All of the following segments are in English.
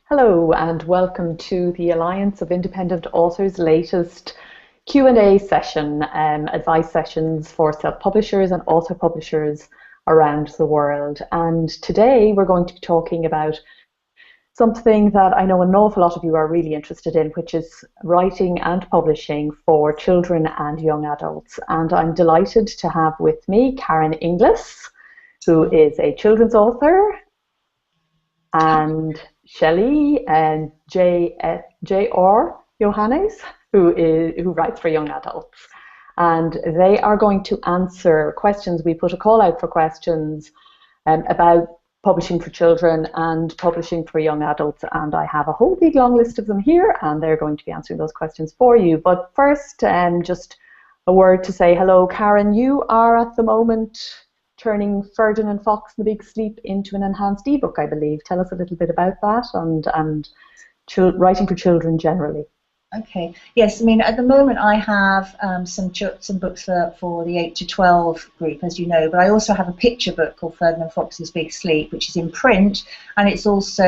Hello and welcome to the Alliance of Independent Authors' latest Q&A session, advice sessions for self-publishers and author publishers around the world. And today we're going to be talking about something that I know an awful lot of you are really interested in, which is writing and publishing for children and young adults. And I'm delighted to have with me Karen Inglis, who is a children's author, and Shelley and J.R. Johannes, who writes for young adults. And they are going to answer questions. We put a call out for questions about publishing for children and publishing for young adults, and I have a whole big long list of them here, and they're going to be answering those questions for you. But first, just a word to say hello. Karen, you are at the moment turning Ferdinand Fox and the Big Sleep into an enhanced ebook, I believe. Tell us a little bit about that and writing for children generally. Okay. Yes, I mean, at the moment I have some books for the 8 to 12 group, as you know, but I also have a picture book called Ferdinand Fox's Big Sleep, which is in print, and it's also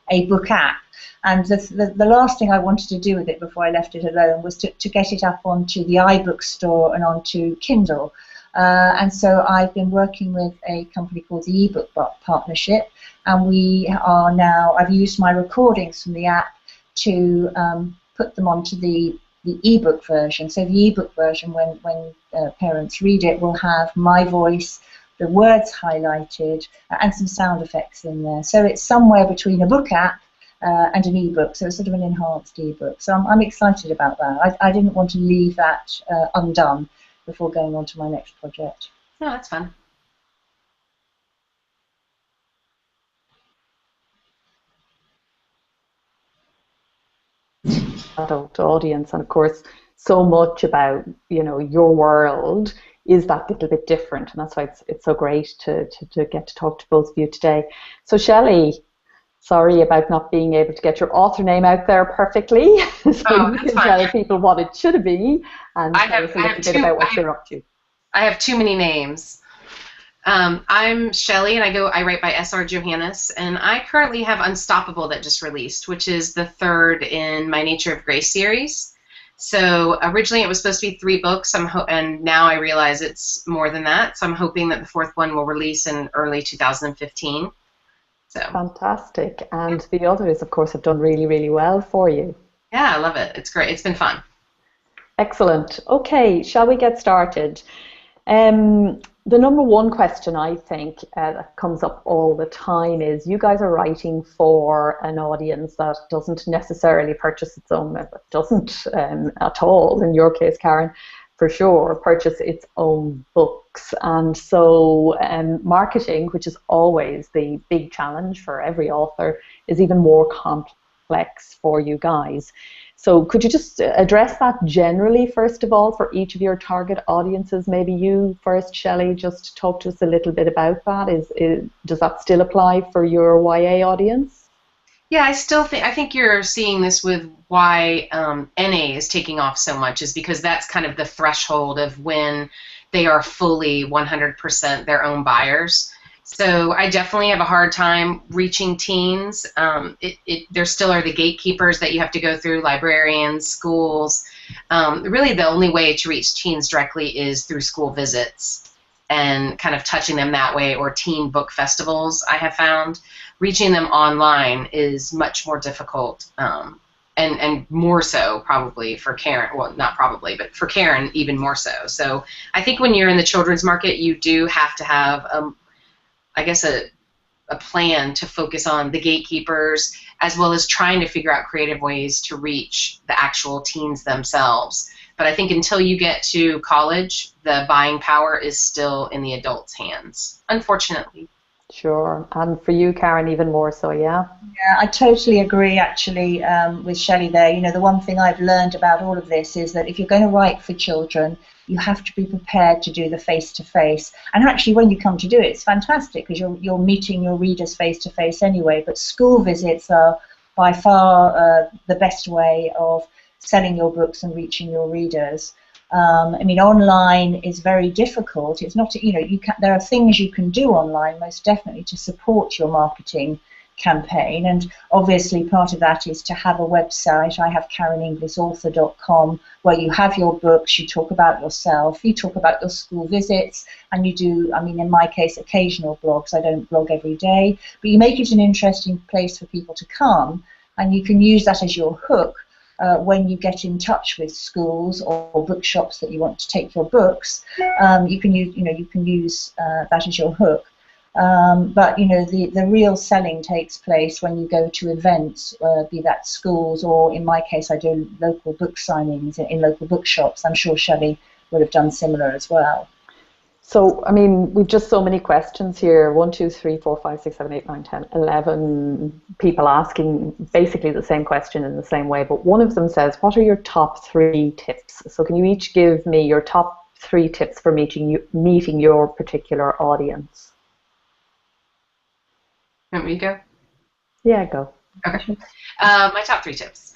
a book app. And the last thing I wanted to do with it before I left it alone was to get it up onto the iBook store and onto Kindle. And so I've been working with a company called the eBook Partnership, and we are now, I've used my recordings from the app to put them onto the ebook version. So the ebook version, when parents read it, will have my voice, the words highlighted, and some sound effects in there. So it's somewhere between a book app and an ebook, so it's sort of an enhanced ebook. So I'm excited about that. I didn't want to leave that undone before going on to my next project. No, that's fun. Adult audience, and of course so much about your world is that little bit different, and that's why it's so great to get to talk to both of you today. So Shelley, sorry about not being able to get your author name out there perfectly, so you can tell people what it should be and tell us a little bit about what you're up to. I have too many names. I'm Shelley, and I write by S.R. Johannes, and I currently have Unstoppable that just released, which is the third in my Nature of Grace series. So originally it was supposed to be 3 books, and now I realize it's more than that, so I'm hoping that the 4th one will release in early 2015. So. Fantastic. And the others, of course, have done really, really well for you. Yeah, I love it. It's great. It's been fun. Excellent. Okay, shall we get started? The number one question I think that comes up all the time is you guys are writing for an audience that doesn't necessarily purchase its own, doesn't at all, in your case, Karen, for sure, purchase its own books. And so marketing, which is always the big challenge for every author, is even more complex for you guys. So could you just address that generally, first of all, for each of your target audiences? Maybe you first, Shelley, just talk to us a little bit about that. Does that still apply for your YA audience? Yeah, I think you're seeing this with why NA is taking off so much, is because that's kind of the threshold of when they are fully 100% their own buyers. So I definitely have a hard time reaching teens. There still are the gatekeepers that you have to go through, librarians, schools. Really the only way to reach teens directly is through school visits and kind of touching them that way, or teen book festivals, I have found. Reaching them online is much more difficult, and more so probably for Karen. Well, not probably, but for Karen even more so. So I think when you're in the children's market, you do have to have I guess a plan to focus on the gatekeepers, as well as trying to figure out creative ways to reach the actual teens themselves. But I think until you get to college, the buying power is still in the adults' hands, unfortunately. Sure. And for you, Karen, even more so, yeah? Yeah, I totally agree, actually, with Shelley there. You know, the one thing I've learned about all of this is that if you're going to write for children, you have to be prepared to do the face-to-face. And actually, when you come to do it, it's fantastic because you're meeting your readers face-to-face anyway. But school visits are by far the best way of selling your books and reaching your readers. I mean, online is very difficult. It's not, you know, there are things you can do online, most definitely, to support your marketing campaign, and obviously part of that is to have a website. I have KarenEnglisAuthor.com, where you have your books, you talk about yourself, you talk about your school visits, and you do, I mean, in my case, occasional blogs. I don't blog every day, but you make it an interesting place for people to come, and you can use that as your hook when you get in touch with schools or bookshops that you want to take your books. You can use that as your hook. But the real selling takes place when you go to events, be that schools, or in my case I do local book signings in local bookshops. I'm sure Shelley would have done similar as well. So, I mean, we've just so many questions here. 1, 2, 3, 4, 5, 6, 7, 8, 9, 10, 11 people asking basically the same question in the same way. But one of them says, what are your top 3 tips? So can you each give me your top 3 tips for meeting your particular audience? Want me to go? Yeah, go. Okay. My top 3 tips.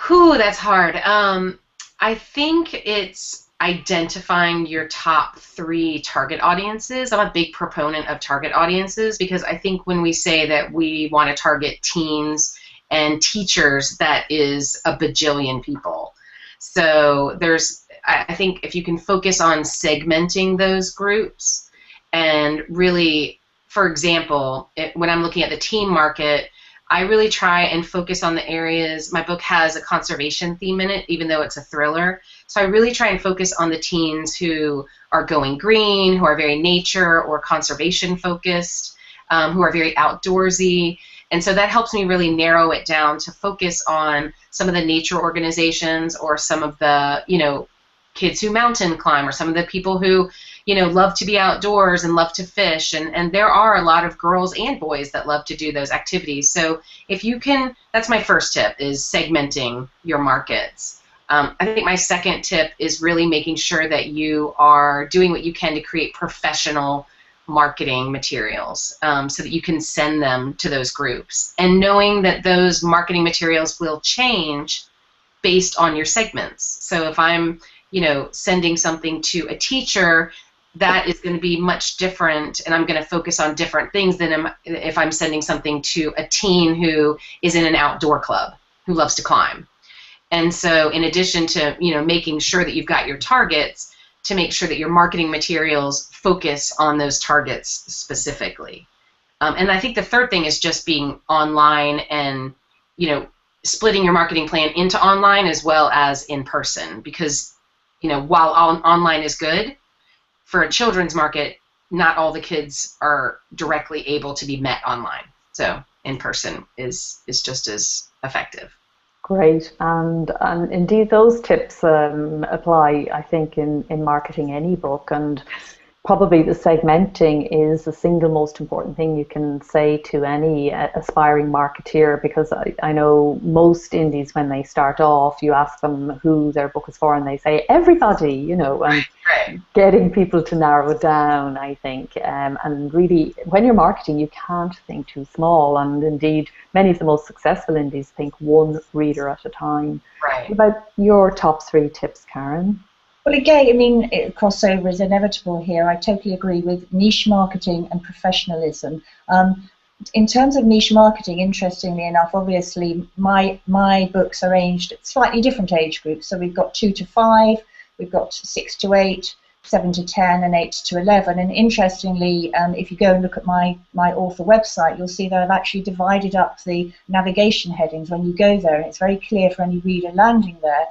Whew, that's hard. I think it's identifying your top 3 target audiences. I'm a big proponent of target audiences because I think when we say that we want to target teens and teachers, that is a bajillion people. So I think if you can focus on segmenting those groups and really, for example, when I'm looking at the teen market, I really try and focus on the areas. My book has a conservation theme in it, even though it's a thriller. So I really try and focus on the teens who are going green, who are very nature or conservation focused, who are very outdoorsy. And so that helps me really narrow it down to focus on some of the nature organizations or some of the, kids who mountain climb, or some of the people who, love to be outdoors and love to fish. And there are a lot of girls and boys that love to do those activities. So if you can, that's my first tip, is segmenting your markets. I think my second tip is really making sure that you are doing what you can to create professional marketing materials so that you can send them to those groups. And knowing that those marketing materials will change based on your segments. So if I'm sending something to a teacher, that is going to be much different, and I'm going to focus on different things than if I'm sending something to a teen who is in an outdoor club, who loves to climb. And so in addition to making sure that you've got your targets, to make sure that your marketing materials focus on those targets specifically. And I think the third thing is just being online and splitting your marketing plan into online as well as in person, because while online is good, for a children's market, not all the kids are directly able to be met online. So in person is just as effective. Great, and indeed those tips apply, I think, in marketing any book, and probably the segmenting is the single most important thing you can say to any aspiring marketeer, because I know most indies, when they start off, you ask them who their book is for and they say everybody, and Right. getting people to narrow it down, I think, and really when you're marketing you can't think too small, and indeed many of the most successful indies think one reader at a time. Right. What about your top 3 tips, Karen? Well, again, crossover is inevitable here. I totally agree with niche marketing and professionalism. In terms of niche marketing, interestingly enough, obviously my books are ranged at slightly different age groups. So we've got 2 to 5, we've got 6 to 8, 7 to 10, and 8 to 11. And interestingly, if you go and look at my author website, you'll see that I've actually divided up the navigation headings when you go there, and it's very clear for any reader landing there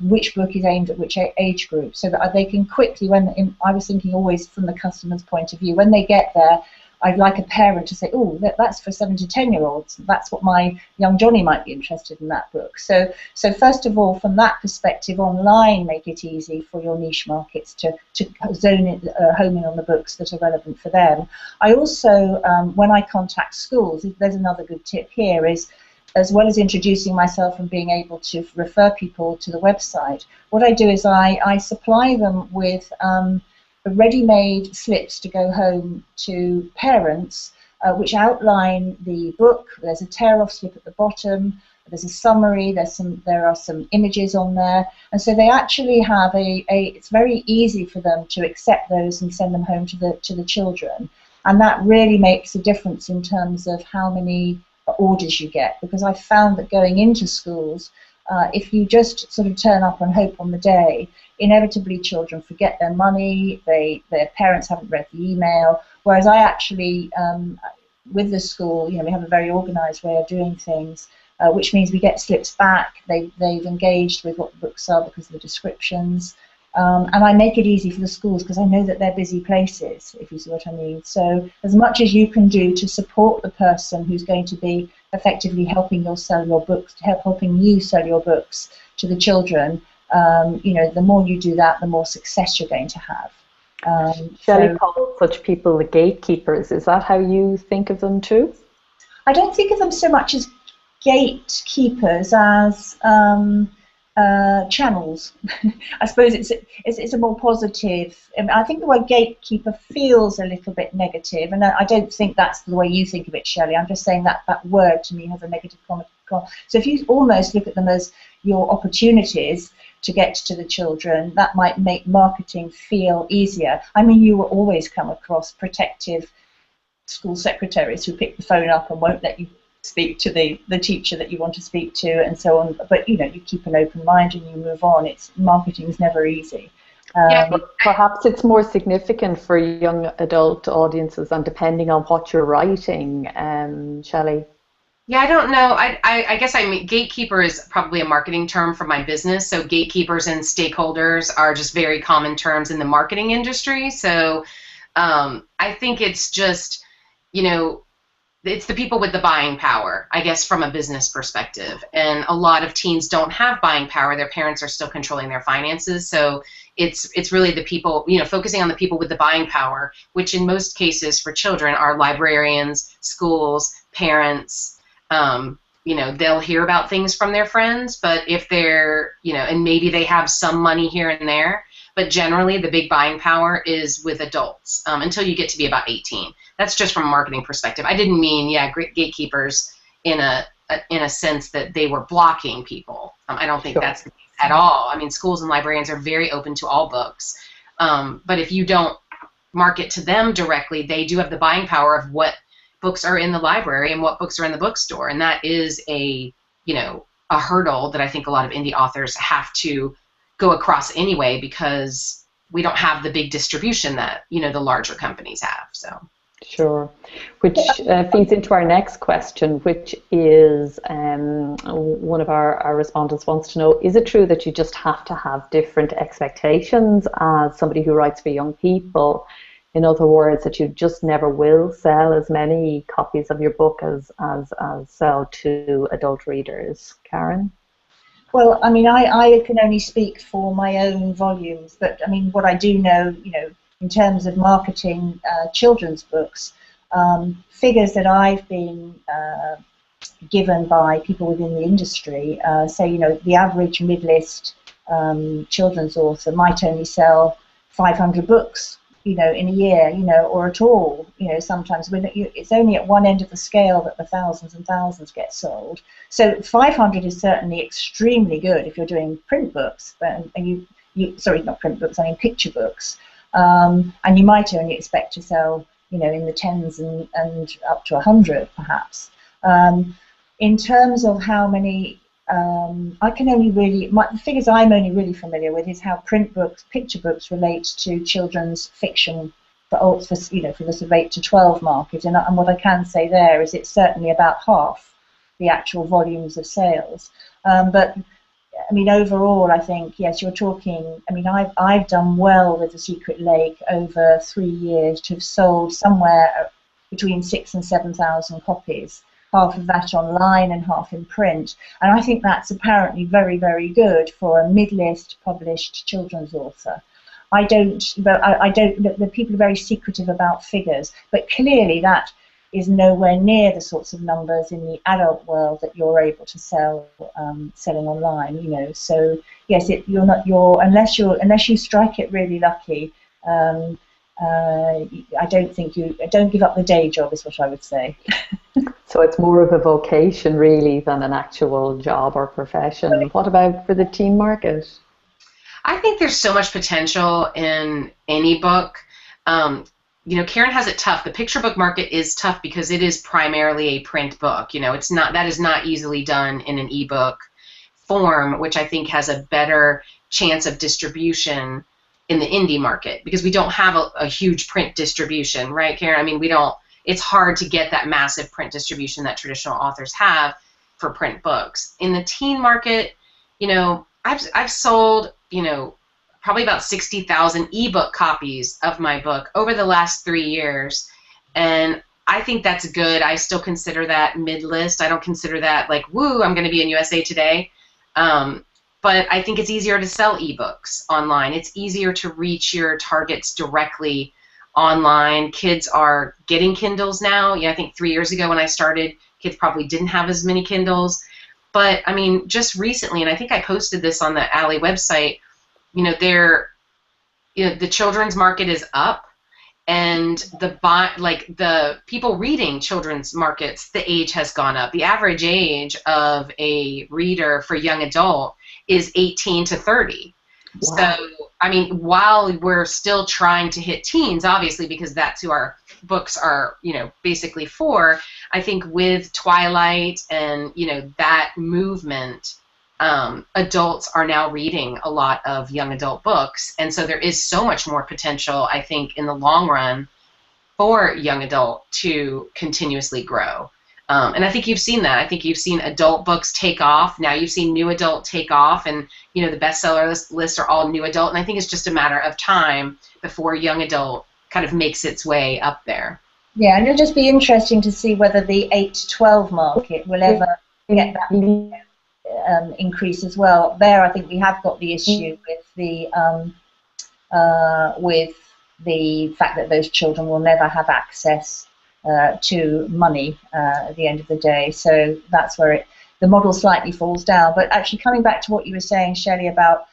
which book is aimed at which age group, so that they can quickly, I was thinking always from the customer's point of view, when they get there, I'd like a parent to say, oh, that's for 7 to 10-year-olds. That's what my young Johnny might be interested in, that book. So first of all, from that perspective, online, make it easy for your niche markets to home in on the books that are relevant for them. I also, when I contact schools, there's another good tip here, is as well as introducing myself and being able to refer people to the website, what I do is I supply them with ready-made slips to go home to parents, which outline the book. There's a tear-off slip at the bottom. There's a summary. There are some images on there, and so they actually have it's very easy for them to accept those and send them home to the children. And that really makes a difference in terms of how many orders you get, because I found that going into schools, if you just sort of turn up and hope on the day, inevitably children forget their money, their parents haven't read the email, whereas I actually, with the school, we have a very organised way of doing things, which means we get slips back, they've engaged with what the books are because of the descriptions, and I make it easy for the schools because I know that they're busy places, if you see what I mean. So as much as you can do to support the person who's going to be effectively helping you sell your books to the children, the more you do that, the more success you're going to have. Shelley calls such people the gatekeepers. Is that how you think of them too? I don't think of them so much as gatekeepers as channels. I suppose it's a more positive. I think the word gatekeeper feels a little bit negative, and I don't think that's the way you think of it, Shelley. I'm just saying that that word to me has a negative connotation. So if you almost look at them as your opportunities to get to the children, that might make marketing feel easier. I mean, you will always come across protective school secretaries who pick the phone up and won't let you speak to the teacher that you want to speak to, and so on. But you keep an open mind and you move on. Marketing is never easy. But perhaps it's more significant for young adult audiences, and depending on what you're writing, Shelley. Yeah, I don't know. I guess gatekeeper is probably a marketing term for my business. So gatekeepers and stakeholders are just very common terms in the marketing industry. So I think it's just, it's the people with the buying power, I guess, from a business perspective. And a lot of teens don't have buying power. Their parents are still controlling their finances. So it's really the people, focusing on the people with the buying power, which in most cases for children are librarians, schools, parents. They'll hear about things from their friends, but if they're, and maybe they have some money here and there, but generally the big buying power is with adults until you get to be about 18. That's just from a marketing perspective. I didn't mean, gatekeepers in a sense that they were blocking people. I don't think that's the case at all. I mean, schools and librarians are very open to all books, but if you don't market to them directly, they do have the buying power of what books are in the library and what books are in the bookstore, and that is a hurdle that I think a lot of indie authors have to go across anyway, because we don't have the big distribution that the larger companies have. So sure, which feeds into our next question, which is one of our respondents wants to know: is it true that you just have to have different expectations as somebody who writes for young people? In other words, that you just never will sell as many copies of your book as sell to adult readers? Karen? Well, I mean, I can only speak for my own volumes, but I mean, what I do know, in terms of marketing children's books, figures that I've been given by people within the industry say, the average mid-list children's author might only sell 500 books, in a year, or at all, sometimes when it's only at one end of the scale that the thousands and thousands get sold. So 500 is certainly extremely good if you're doing print books, and sorry, not print books, I mean picture books, and you might only expect to sell, in the tens and up to 100 perhaps. In terms of how many, I can only really, the figures I'm only really familiar with is how print books, picture books relate to children's fiction for the sort of 8 to 12 market, and what I can say there is it's certainly about half the actual volumes of sales. But I mean, overall, I think yes, you're talking. I mean, I've done well with The Secret Lake over 3 years to have sold somewhere between 6,000 and 7,000 copies. Half of that online and half in print, and I think that's apparently very, very good for a mid-list published children's author. I don't. The people are very secretive about figures, but clearly that is nowhere near the sorts of numbers in the adult world that you're able to sell selling online. So yes, unless you strike it really lucky. I don't give up the day job is what I would say. So it's more of a vocation really than an actual job or profession. What about for the teen market? I think there's so much potential in any book. Karen has it tough. The picture book market is tough because it is primarily a print book. That is not easily done in an ebook form, which I think has a better chance of distribution in the indie market because we don't have a huge print distribution, right, Karen? I mean, it's hard to get that massive print distribution that traditional authors have for print books. In the teen market, I've sold, probably about 60,000 ebook copies of my book over the last 3 years, and I think that's good. I still consider that mid-list. I don't consider that like, woo, I'm going to be in USA Today. But I think it's easier to sell ebooks online. It's easier to reach your targets directly online. Kids are getting Kindles now. I think 3 years ago when I started, kids probably didn't have as many Kindles. But, I mean, just recently, and I think I posted this on the ALLi website, the children's market is up, and the people reading children's markets, the age has gone up. The average age of a reader for young adult is 18 to 30. Wow. So, I mean, while we're still trying to hit teens, obviously, because that's who our books are, basically for, I think with Twilight and, that movement, adults are now reading a lot of young adult books, and so there is so much more potential, I think, in the long run for young adult to continuously grow. And I think you've seen that. I think you've seen adult books take off. Now you've seen new adult take off, and the bestseller lists are all new adult, and I think it's just a matter of time before young adult kind of makes its way up there. Yeah, and it'll just be interesting to see whether the 8 to 12 market will ever get that increase as well. There, I think we have got the issue with the fact that those children will never have access to money at the end of the day. So that's where the model slightly falls down. But actually, coming back to what you were saying, Shelley, about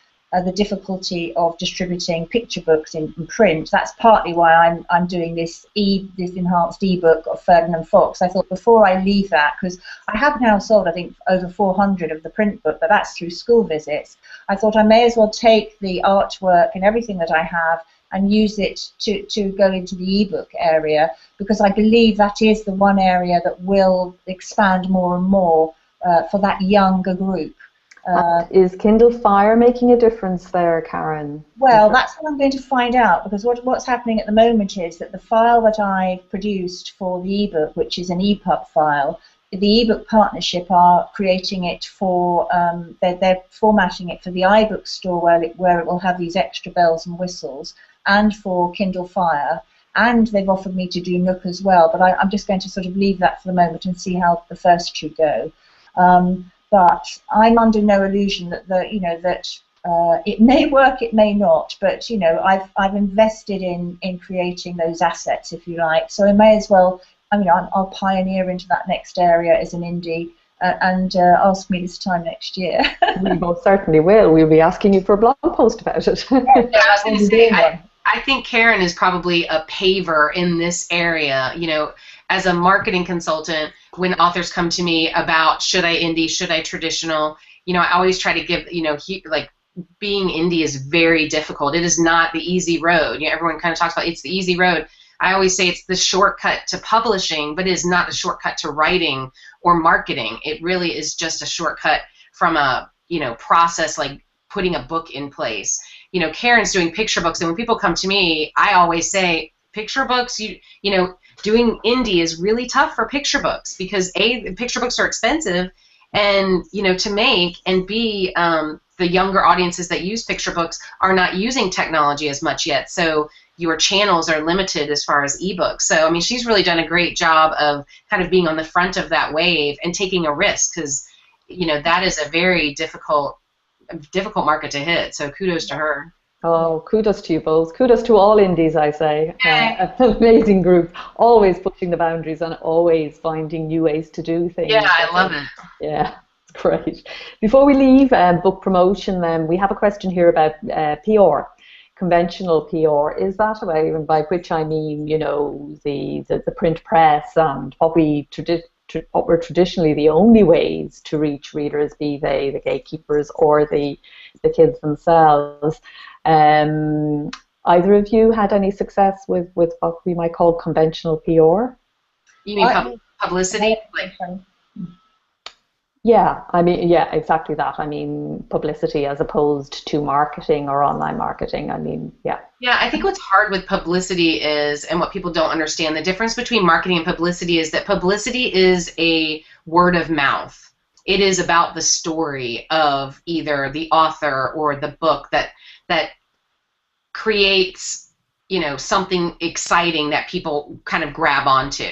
the difficulty of distributing picture books in print, that's partly why I'm doing this enhanced ebook of Ferdinand Fox. I thought before I leave that, because I have now sold, I think, over 400 of the print book, but that's through school visits. I thought I may as well take the artwork and everything that I have and use it to go into the ebook area, because I believe that is the one area that will expand more and more for that younger group. Is Kindle Fire making a difference there, Karen? Well, that's what I'm going to find out, because what's happening at the moment is that the file that I produced for the ebook, which is an EPUB file, the ebook partnership are creating it for, they're formatting it for the iBook store where it will have these extra bells and whistles, and for Kindle Fire, and they've offered me to do Nook as well, but I'm just going to sort of leave that for the moment and see how the first two go. But I'm under no illusion that it may work, it may not. But I've invested in creating those assets, if you like. So I may as well. I mean, I'll pioneer into that next area as an indie, and ask me this time next year. We most certainly will. We'll be asking you for a blog post about it. Yeah, I was going to say, I think Karen is probably a paver in this area. As a marketing consultant, when authors come to me about should I indie, should I traditional, I always try to give, being indie is very difficult. It is not the easy road. Everyone kind of talks about it's the easy road. I always say it's the shortcut to publishing, but it is not the shortcut to writing or marketing. It really is just a shortcut from a, process like putting a book in place. Karen's doing picture books, and when people come to me, I always say, picture books, doing indie is really tough for picture books because A, picture books are expensive, and to make, and B, the younger audiences that use picture books are not using technology as much yet, so your channels are limited as far as ebooks. So I mean, she's really done a great job of kind of being on the front of that wave and taking a risk, because that is a very difficult market to hit. So kudos to her. Oh, kudos to you both. Kudos to all indies, I say. An amazing group, always pushing the boundaries and always finding new ways to do things. Yeah, I love it. Yeah, it's great. Before we leave book promotion, then we have a question here about PR, conventional PR. Is that about, by which I mean, the print press and what were traditionally the only ways to reach readers, be they the gatekeepers or the kids themselves. either of you had any success with what we might call conventional PR? You mean publicity? Like, yeah, I mean, yeah, exactly that. I mean, publicity as opposed to marketing or online marketing. I mean, yeah. yeah, I think what's hard with publicity is, and what people don't understand, the difference between marketing and publicity is that publicity is a word of mouth. It is about the story of either the author or the book that creates, something exciting that people kind of grab onto.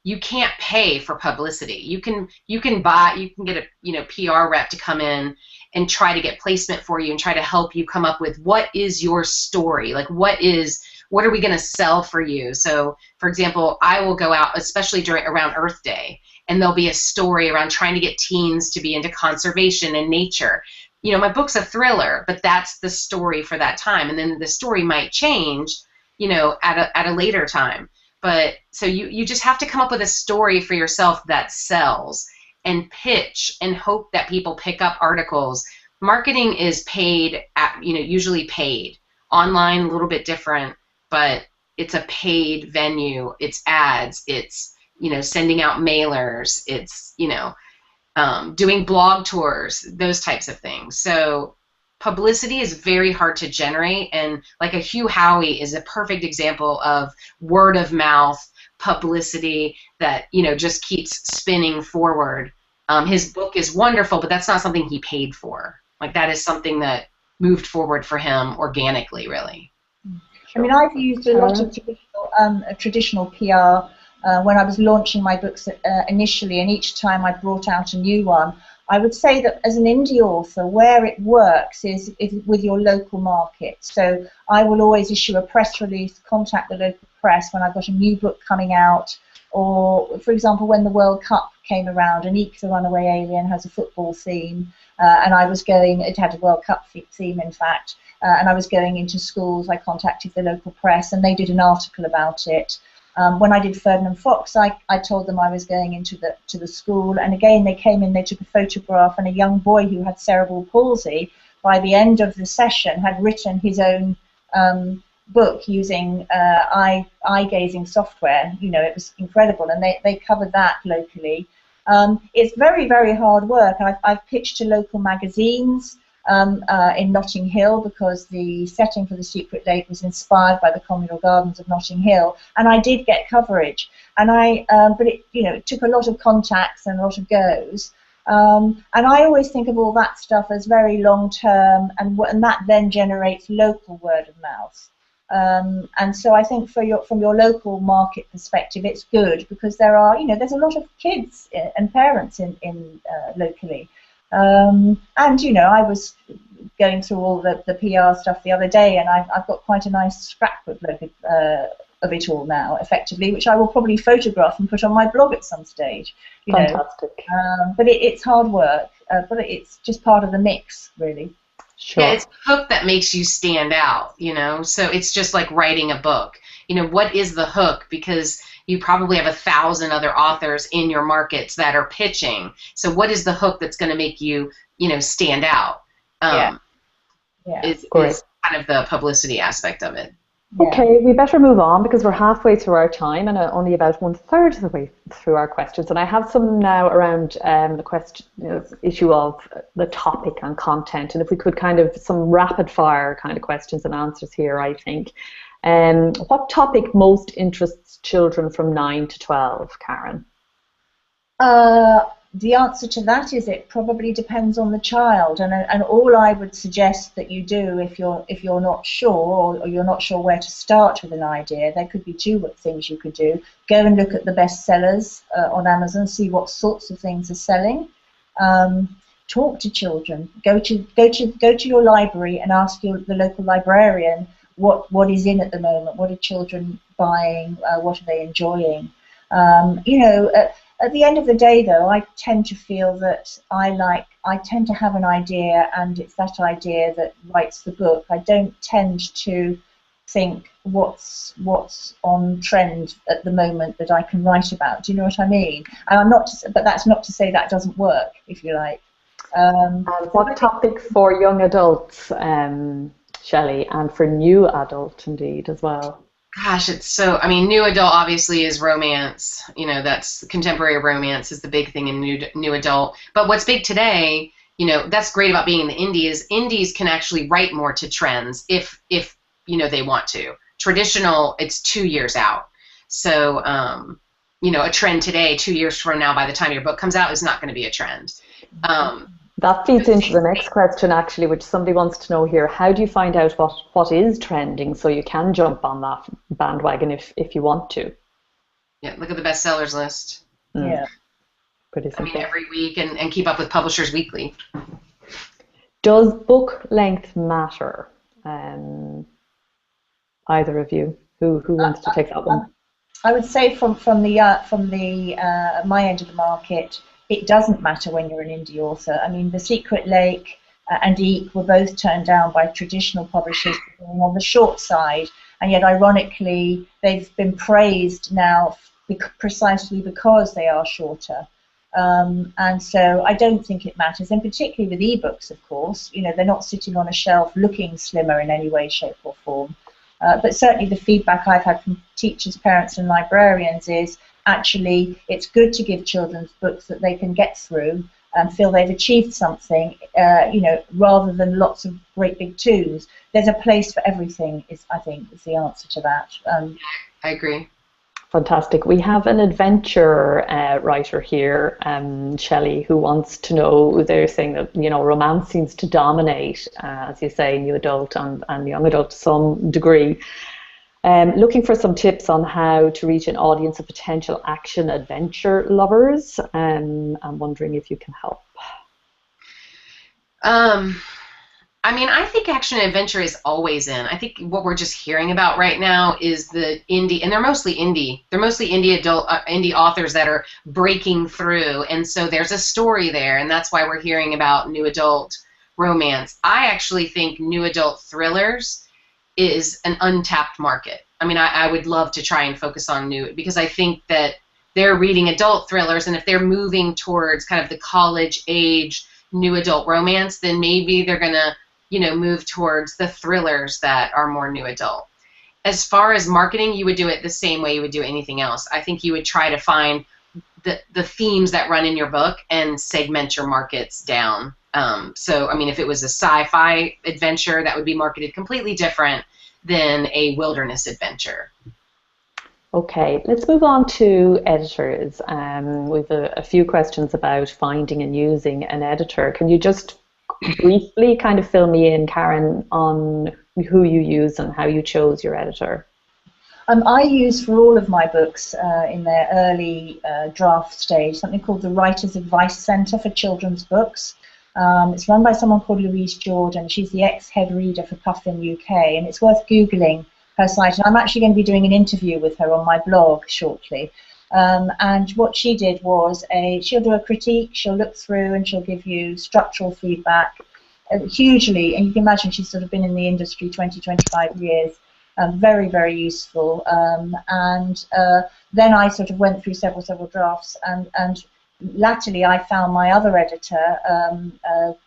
You can't pay for publicity. You can get a PR rep to come in and try to get placement for you and try to help you come up with what is your story, like what are we going to sell for you. So for example, I will go out, especially around Earth Day, and there'll be a story around trying to get teens to be into conservation and nature. My book's a thriller, but that's the story for that time, and then the story might change at a later time. But so you just have to come up with a story for yourself that sells, and pitch and hope that people pick up articles. Marketing is paid usually paid. Online, a little bit different, but it's a paid venue. It's ads. It's sending out mailers. It's doing blog tours, those types of things. So publicity is very hard to generate, and like a Hugh Howey is a perfect example of word of mouth publicity that just keeps spinning forward. His book is wonderful, but that's not something he paid for. Like, that is something that moved forward for him organically, really. I mean, I've used a lot of traditional PR when I was launching my books initially, and each time I brought out a new one. I would say that as an indie author, where it works is with your local market. So I will always issue a press release, contact the local press when I've got a new book coming out, or, for example, when the World Cup came around, and Eek the Runaway Alien has a football theme, and it had a World Cup theme, in fact, and I was going into schools. I contacted the local press, and they did an article about it. When I did Ferdinand Fox, I told them I was going into the school, and again they came in, they took a photograph, and a young boy who had cerebral palsy, by the end of the session, had written his own book using eye-gazing software. It was incredible, and they covered that locally. It's very, very hard work. I've pitched to local magazines in Notting Hill, because the setting for The Secret Lake was inspired by the communal gardens of Notting Hill, and I did get coverage. And but it took a lot of contacts and a lot of goes. And I always think of all that stuff as very long term, and that then generates local word of mouth. And so I think from your local market perspective, it's good, because there's a lot of kids and parents in locally. And I was going through all the PR stuff the other day, and I've got quite a nice scrapbook of it all now, effectively, which I will probably photograph and put on my blog at some stage. Fantastic. But it's hard work, but it's just part of the mix, really. Sure. Yeah, it's the hook that makes you stand out, So it's just like writing a book. What is the hook? Because you probably have 1,000 other authors in your markets that are pitching. So what is the hook that's going to make you, stand out? Is kind of the publicity aspect of it. Yeah. Okay, we better move on, because we're halfway through our time and only about 1/3 of the way through our questions. And I have some now around the issue of the topic and content. And if we could kind of some rapid fire kind of questions and answers here, I think. What topic most interests children from 9 to 12, Karen? The answer to that is it probably depends on the child, and all I would suggest that you do, if you're not sure, or you're not sure where to start with an idea, there could be two things you could do. Go and look at the bestsellers on Amazon, see what sorts of things are selling. Talk to children. Go to your library and ask the local librarian what is in at the moment. What are children buying? What are they enjoying? At the end of the day, though, I tend to feel that I tend to have an idea, and it's that idea that writes the book. I don't tend to think what's on trend at the moment that I can write about. Do you know what I mean? And but that's not to say that doesn't work, if you like. What topic for young adults Shelley, and for new adult indeed as well? Gosh, it's so, I mean, new adult obviously is romance. You know, that's contemporary romance is the big thing in new adult. But what's big today, you know, that's great about being in the indie is indies can actually write more to trends if you know they want to. Traditional, it's 2 years out. So, you know, a trend today, 2 years from now, by the time your book comes out, is not going to be a trend. That feeds into the next question, actually, which somebody wants to know here. How do you find out what is trending so you can jump on that bandwagon if you want to? Yeah, look at the bestsellers list. Yeah. Pretty simple. I mean, every week and keep up with Publishers Weekly. Does book length matter? Either of you? Who wants to take that one? I would say from the my end of the market, it doesn't matter when you're an indie author. I mean, The Secret Lake and Eek were both turned down by traditional publishers on the short side, and yet ironically they've been praised now precisely because they are shorter. And so I don't think it matters, and particularly with ebooks, of course, you know, they're not sitting on a shelf looking slimmer in any way, shape or form. But certainly the feedback I've had from teachers, parents and librarians is actually it's good to give children's books that they can get through and feel they've achieved something, you know, rather than lots of great big tomes. There's a place for everything, I think, is the answer to that. I agree. Fantastic. We have an adventure writer here, Shelley, who wants to know, they're saying that, you know, romance seems to dominate, as you say, new adult and young adult to some degree. Looking for some tips on how to reach an audience of potential action adventure lovers. I'm wondering if you can help. I mean, I think action adventure is always in. I think what we're just hearing about right now is the indie, and they're mostly indie. They're mostly indie indie authors that are breaking through, and so there's a story there, and that's why we're hearing about new adult romance. I actually think new adult thrillers is an untapped market. I mean, I would love to try and focus on new, because I think that they're reading adult thrillers, and if they're moving towards kind of the college age new adult romance, then maybe they're gonna, you know, move towards the thrillers that are more new adult. As far as marketing, you would do it the same way you would do anything else. I think you would try to find the themes that run in your book and segment your markets down. So, I mean, if it was a sci-fi adventure, that would be marketed completely different than a wilderness adventure. Okay, let's move on to editors. We've a few questions about finding and using an editor. Can you just briefly kind of fill me in, Karen, on who you use and how you chose your editor? I use for all of my books in their early draft stage something called the Writer's Advice Centre for Children's Books. It's run by someone called Louise Jordan. She's the ex-head reader for Puffin UK, and it's worth Googling her site. And I'm actually going to be doing an interview with her on my blog shortly. And what she did was she'll do a critique, she'll look through, and she'll give you structural feedback hugely. And you can imagine she's sort of been in the industry 20, 25 years. Very, very useful. And then I sort of went through several drafts, and latterly I found my other editor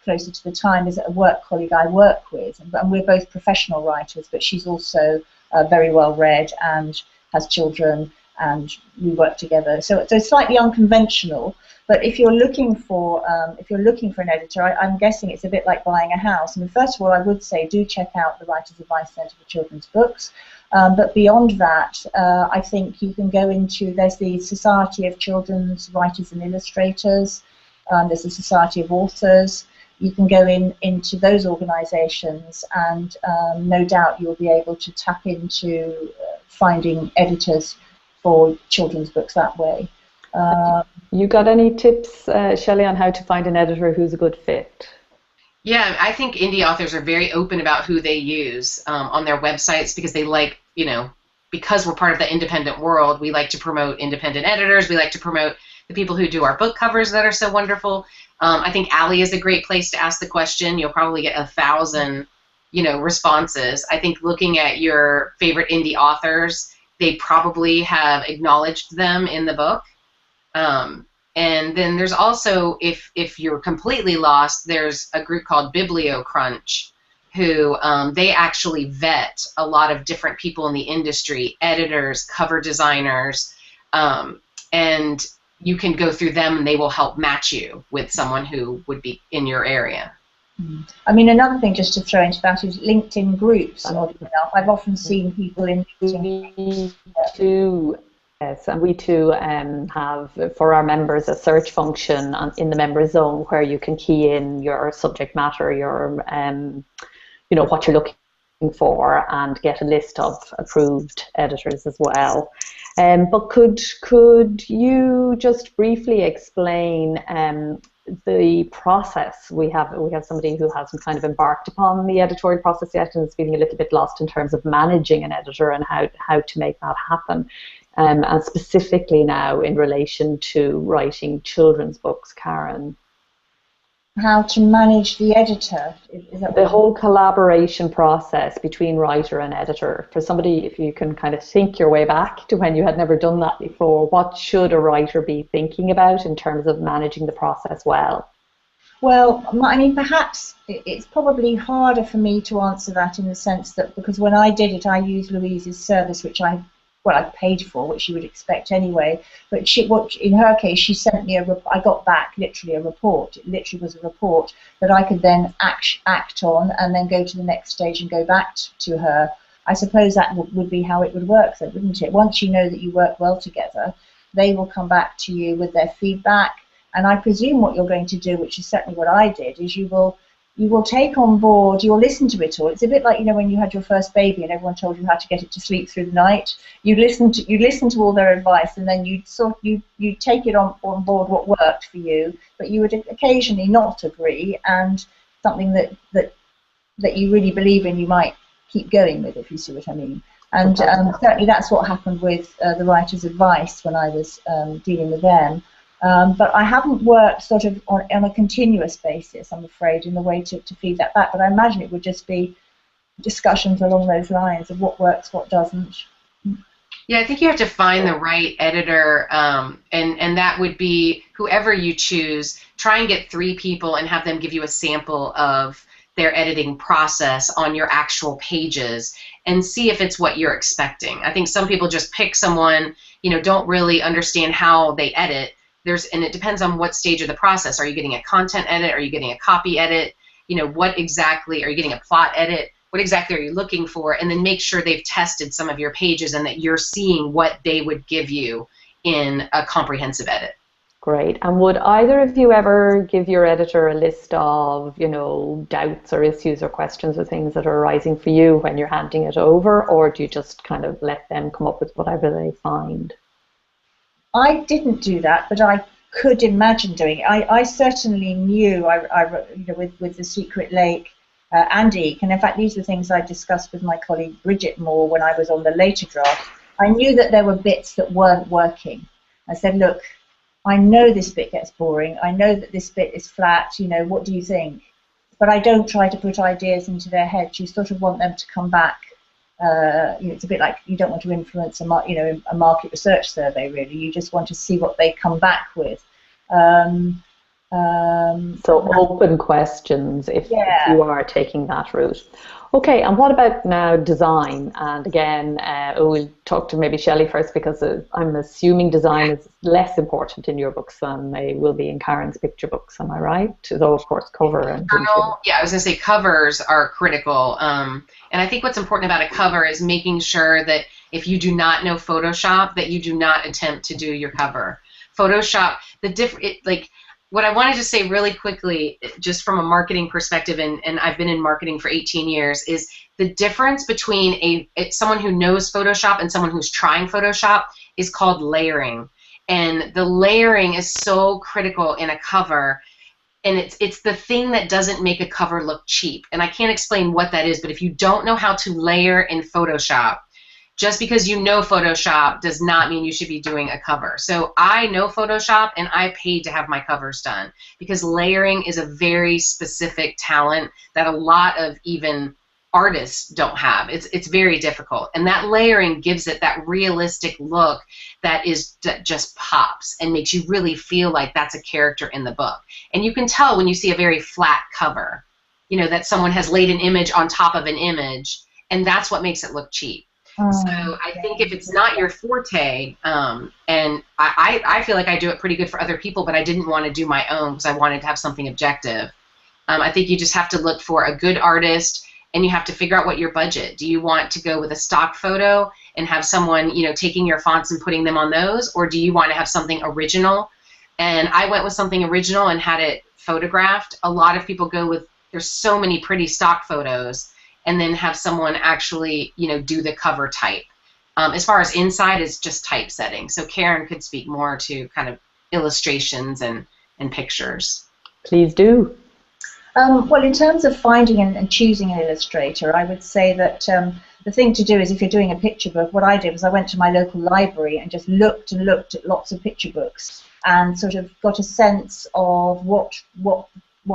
closer to the time is a work colleague I work with, and we're both professional writers, but she's also very well read and has children, and we work together. So it's slightly unconventional. But if you're looking for an editor, I'm guessing it's a bit like buying a house. I mean, first of all, I would say do check out the Writer's Advice Centre for Children's Books. But beyond that, I think you can go into, there's the Society of Children's Writers and Illustrators, there's the Society of Authors. You can go into those organisations, and no doubt you'll be able to tap into finding editors for children's books that way. You got any tips, Shelley, on how to find an editor who's a good fit? Yeah, I think indie authors are very open about who they use on their websites, because they like, you know, because we're part of the independent world, we like to promote independent editors. We like to promote the people who do our book covers that are so wonderful. I think ALLi is a great place to ask the question. You'll probably get 1,000, you know, responses. I think looking at your favorite indie authors, they probably have acknowledged them in the book. And then there's also, if you're completely lost, there's a group called BiblioCrunch, who they actually vet a lot of different people in the industry, editors, cover designers, and you can go through them and they will help match you with someone who would be in your area. I mean, another thing just to throw into that is LinkedIn groups. Oddly enough, I've often seen people in we too, yes, and we too have for our members a search function in the member zone where you can key in your subject matter, your you know, what you're looking for, and get a list of approved editors as well. But could you just briefly explain the process? We have somebody who hasn't kind of embarked upon the editorial process yet and is feeling a little bit lost in terms of managing an editor and how to make that happen. And specifically now in relation to writing children's books, Karen. How to manage the editor? Is that the whole collaboration process between writer and editor. For somebody, if you can kind of think your way back to when you had never done that before, what should a writer be thinking about in terms of managing the process well? Well, I mean, perhaps it's probably harder for me to answer that in the sense that because when I did it, I used Louise's service, which I paid for, which you would expect anyway. But in her case, she sent me I got back literally a report. It literally was a report that I could then act on and then go to the next stage and go back to her. I suppose that would be how it would work, though, wouldn't it? Once you know that you work well together, they will come back to you with their feedback. And I presume what you're going to do, which is certainly what I did, is you will take on board, you'll listen to it all. It's a bit like, you know, when you had your first baby and everyone told you how to get it to sleep through the night. You listen to all their advice, and then you take it on board what worked for you, but you would occasionally not agree, and something that you really believe in, you might keep going with, if you see what I mean. And certainly that's what happened with the writer's advice when I was dealing with them. But I haven't worked sort of on a continuous basis, I'm afraid, in the way to feed that back. But I imagine it would just be discussions along those lines of what works, what doesn't. Yeah, I think you have to find the right editor, and that would be whoever you choose. Try and get 3 people and have them give you a sample of their editing process on your actual pages and see if it's what you're expecting. I think some people just pick someone, you know, don't really understand how they edit. And it depends on what stage of the process. Are you getting a content edit? Are you getting a copy edit? You know, what exactly, are you getting a plot edit? What exactly are you looking for? And then make sure they've tested some of your pages and that you're seeing what they would give you in a comprehensive edit. Great. And would either of you ever give your editor a list of, you know, doubts or issues or questions or things that are arising for you when you're handing it over, or do you just kind of let them come up with whatever they find? I didn't do that, but I could imagine doing it. I certainly knew, you know, with The Secret Lake and Eke, and in fact these were things I discussed with my colleague Bridget Moore when I was on the later draft. I knew that there were bits that weren't working. I said, look, I know this bit gets boring. I know that this bit is flat. You know, what do you think? But I don't try to put ideas into their heads. You sort of want them to come back. You know, it's a bit like you don't want to influence a market research survey, really. You just want to see what they come back with. So open questions if you are taking that route. Okay, and what about now design? And again, we'll talk to maybe Shelley first, because I'm assuming design is less important in your books than they will be in Karen's picture books. Am I right? Though, of course, cover and yeah, I was going to say covers are critical. And I think what's important about a cover is making sure that if you do not know Photoshop, that you do not attempt to do your cover. Photoshop, what I wanted to say really quickly, just from a marketing perspective, and I've been in marketing for 18 years, is the difference between someone who knows Photoshop and someone who's trying Photoshop is called layering. And the layering is so critical in a cover, and it's the thing that doesn't make a cover look cheap. And I can't explain what that is, but if you don't know how to layer in Photoshop, just because you know Photoshop does not mean you should be doing a cover. So I know Photoshop, and I paid to have my covers done, because layering is a very specific talent that a lot of even artists don't have. It's very difficult, and that layering gives it that realistic look that just pops and makes you really feel like that's a character in the book. And you can tell when you see a very flat cover that someone has laid an image on top of an image, and that's what makes it look cheap. So I think if it's not your forte, and I feel like I do it pretty good for other people, but I didn't want to do my own because I wanted to have something objective. I think you just have to look for a good artist, and you have to figure out what your budget. Do you want to go with a stock photo and have someone, taking your fonts and putting them on those, or do you want to have something original? And I went with something original and had it photographed. A lot of people go with, there's so many pretty stock photos, and then have someone actually, do the cover type. As far as inside, it's just typesetting. So Karen could speak more to kind of illustrations and pictures. Please do. Well, in terms of finding and choosing an illustrator, I would say that the thing to do is, if you're doing a picture book, what I did was I went to my local library and just looked at lots of picture books and sort of got a sense of what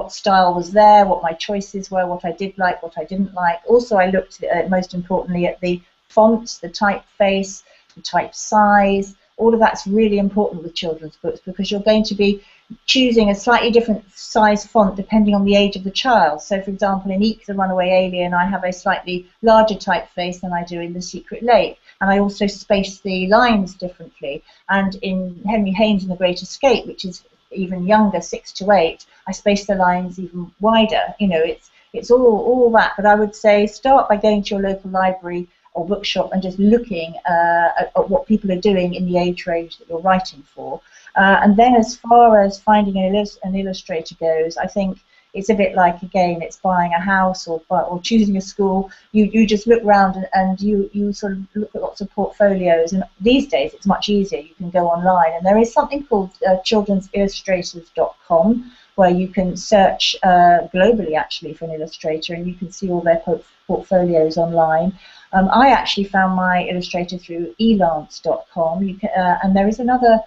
style was there, what my choices were, what I did like, what I didn't like. Also, I looked most importantly at the font, the typeface, the type size. All of that's really important with children's books, because you're going to be choosing a slightly different size font depending on the age of the child. So, for example, in Eek, the Runaway Alien, I have a slightly larger typeface than I do in The Secret Lake, and I also space the lines differently. And in Henry Haynes and The Great Escape, which is even younger, 6 to 8, I space the lines even wider. It's all that. But I would say start by going to your local library or bookshop and just looking at what people are doing in the age range that you're writing for. And then as far as finding an illustrator goes, I think it's a bit like, again, it's buying a house or choosing a school. You just look around and you sort of look at lots of portfolios. And these days it's much easier. You can go online. And there is something called children'sillustrators.com, where you can search globally, actually, for an illustrator, and you can see all their portfolios online. I actually found my illustrator through elance.com, and there is another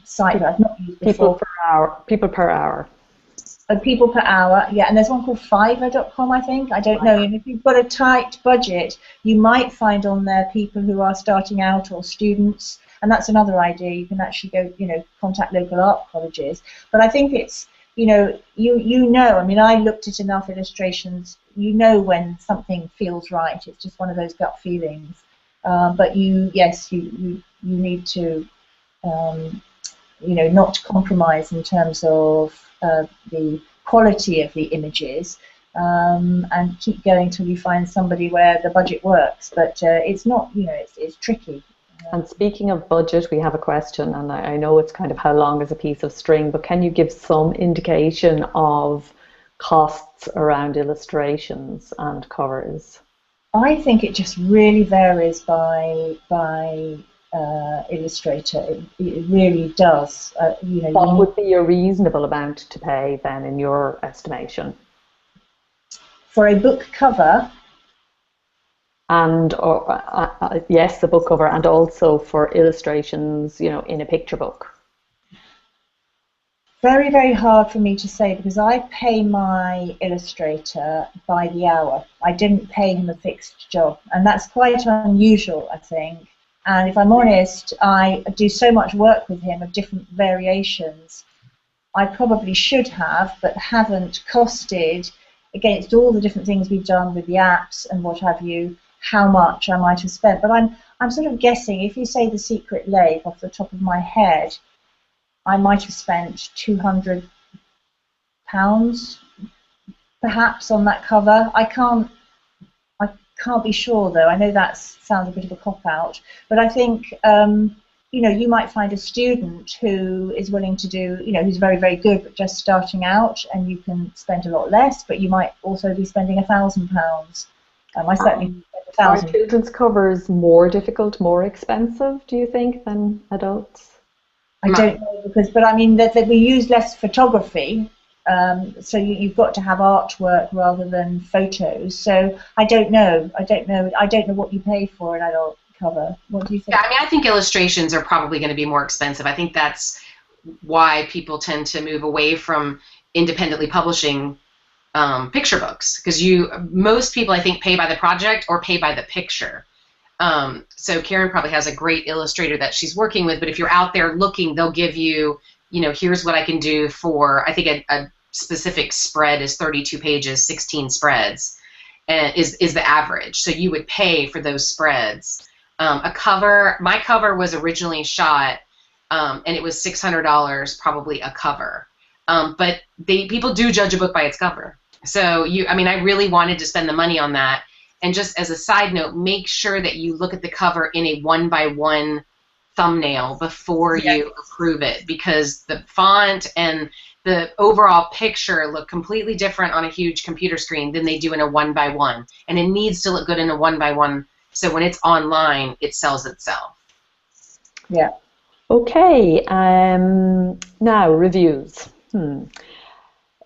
site that I've not used before. People per hour. People per hour, yeah, and there's one called Fiverr.com, I think. I don't know. And if you've got a tight budget, you might find on there people who are starting out or students, and that's another idea. You can actually go, contact local art colleges. But I think it's, I mean, I looked at enough illustrations. When something feels right. It's just one of those gut feelings. But you need to, not compromise in terms of the quality of the images, and keep going till you find somebody where the budget works. But it's not, it's tricky. And speaking of budget, we have a question, and I know it's kind of how long is a piece of string, but can you give some indication of costs around illustrations and covers? I think it just really varies by illustrator. It really does. What would be a reasonable amount to pay then, in your estimation? For a book cover? And yes, the book cover, and also for illustrations, in a picture book. Very, very hard for me to say, because I pay my illustrator by the hour. I didn't pay him a fixed job, and that's quite unusual, I think. And if I'm honest, I do so much work with him of different variations. I probably should have, but haven't costed, against all the different things we've done with the apps and what have you, how much I might have spent. But I'm sort of guessing, if you say The Secret Lake off the top of my head, I might have spent £200 perhaps on that cover. I can't be sure, though. I know that sounds a bit of a cop-out, but I think you might find a student who is willing to do, who's very, very good but just starting out, and you can spend a lot less, but you might also be spending £1,000. I certainly spent £1,000. Are children's covers more difficult, more expensive, do you think, than adults? I don't know, but I mean that we use less photography, so you've got to have artwork rather than photos. So I don't know what you pay for an adult cover. What do you think? Yeah, I mean, I think illustrations are probably going to be more expensive. I think that's why people tend to move away from independently publishing picture books, because most people, I think, pay by the project or pay by the picture. So Karen probably has a great illustrator that she's working with, but if you're out there looking, they'll give you, here's what I can do for, I think specific spread is 32 pages, 16 spreads, and is the average. So you would pay for those spreads. A cover, my cover was originally shot, and it was $600 probably a cover. But people do judge a book by its cover. So I mean, I really wanted to spend the money on that. And just as a side note, make sure that you look at the cover in a 1-by-1 thumbnail before you approve it, because the font and the overall picture look completely different on a huge computer screen than they do in a 1-by-1. And it needs to look good in a 1-by-1, so when it's online, it sells itself. Yeah. Okay, now reviews.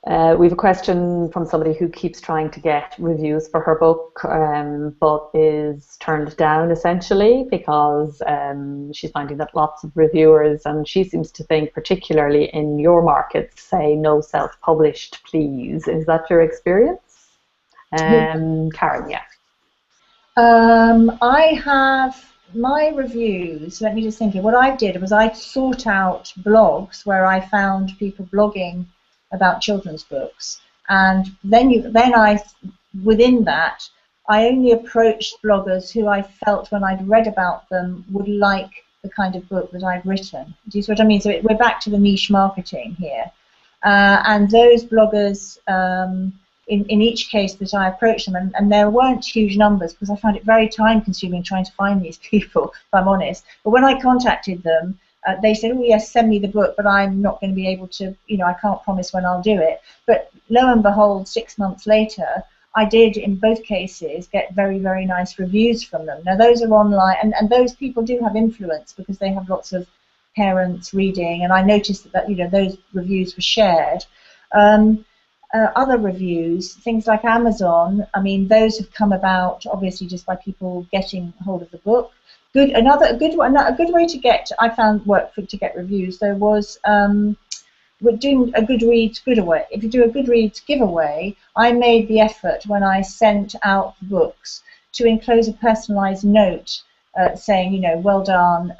We have a question from somebody who keeps trying to get reviews for her book, but is turned down essentially because she's finding that lots of reviewers, and she seems to think particularly in your markets, say no self-published, please. Is that your experience? Karen, yeah. I have my reviews. Let me just think. What I did was I sought out blogs where I found people blogging about children's books, and within that, I only approached bloggers who I felt when I'd read about them would like the kind of book that I'd written. Do you see what I mean? So we're back to the niche marketing here, and those bloggers, in each case that I approached them, and there weren't huge numbers because I found it very time-consuming trying to find these people, if I'm honest. But when I contacted them, they said, oh yes, send me the book, but I'm not going to be able to, I can't promise when I'll do it. But lo and behold, 6 months later, I did, in both cases, get very, very nice reviews from them. Now those are online, and those people do have influence because they have lots of parents reading, and I noticed that those reviews were shared. Other reviews, things like Amazon, I mean, those have come about obviously just by people getting hold of the book. A good way to get, I found to get reviews, there was, we're doing a Goodreads giveaway. If you do a Goodreads giveaway, I made the effort when I sent out the books to enclose a personalised note saying, well done,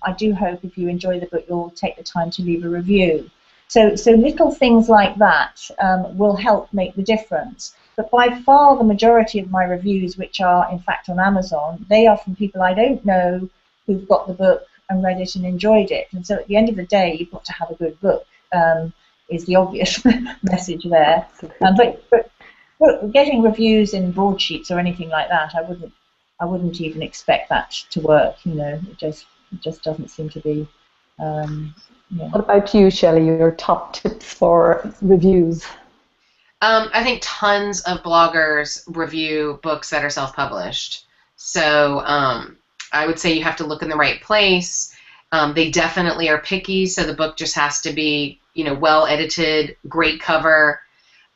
I do hope if you enjoy the book you'll take the time to leave a review. So little things like that will help make the difference. But by far the majority of my reviews, which are in fact on Amazon, they are from people I don't know who've got the book and read it and enjoyed it. And so at the end of the day, you've got to have a good book, is the obvious message there. But getting reviews in broadsheets or anything like that, I wouldn't even expect that to work. It just doesn't seem to be. What about you, Shelley? Your top tips for reviews? I think tons of bloggers review books that are self-published. So I would say you have to look in the right place. They definitely are picky, so the book just has to be, well edited, great cover.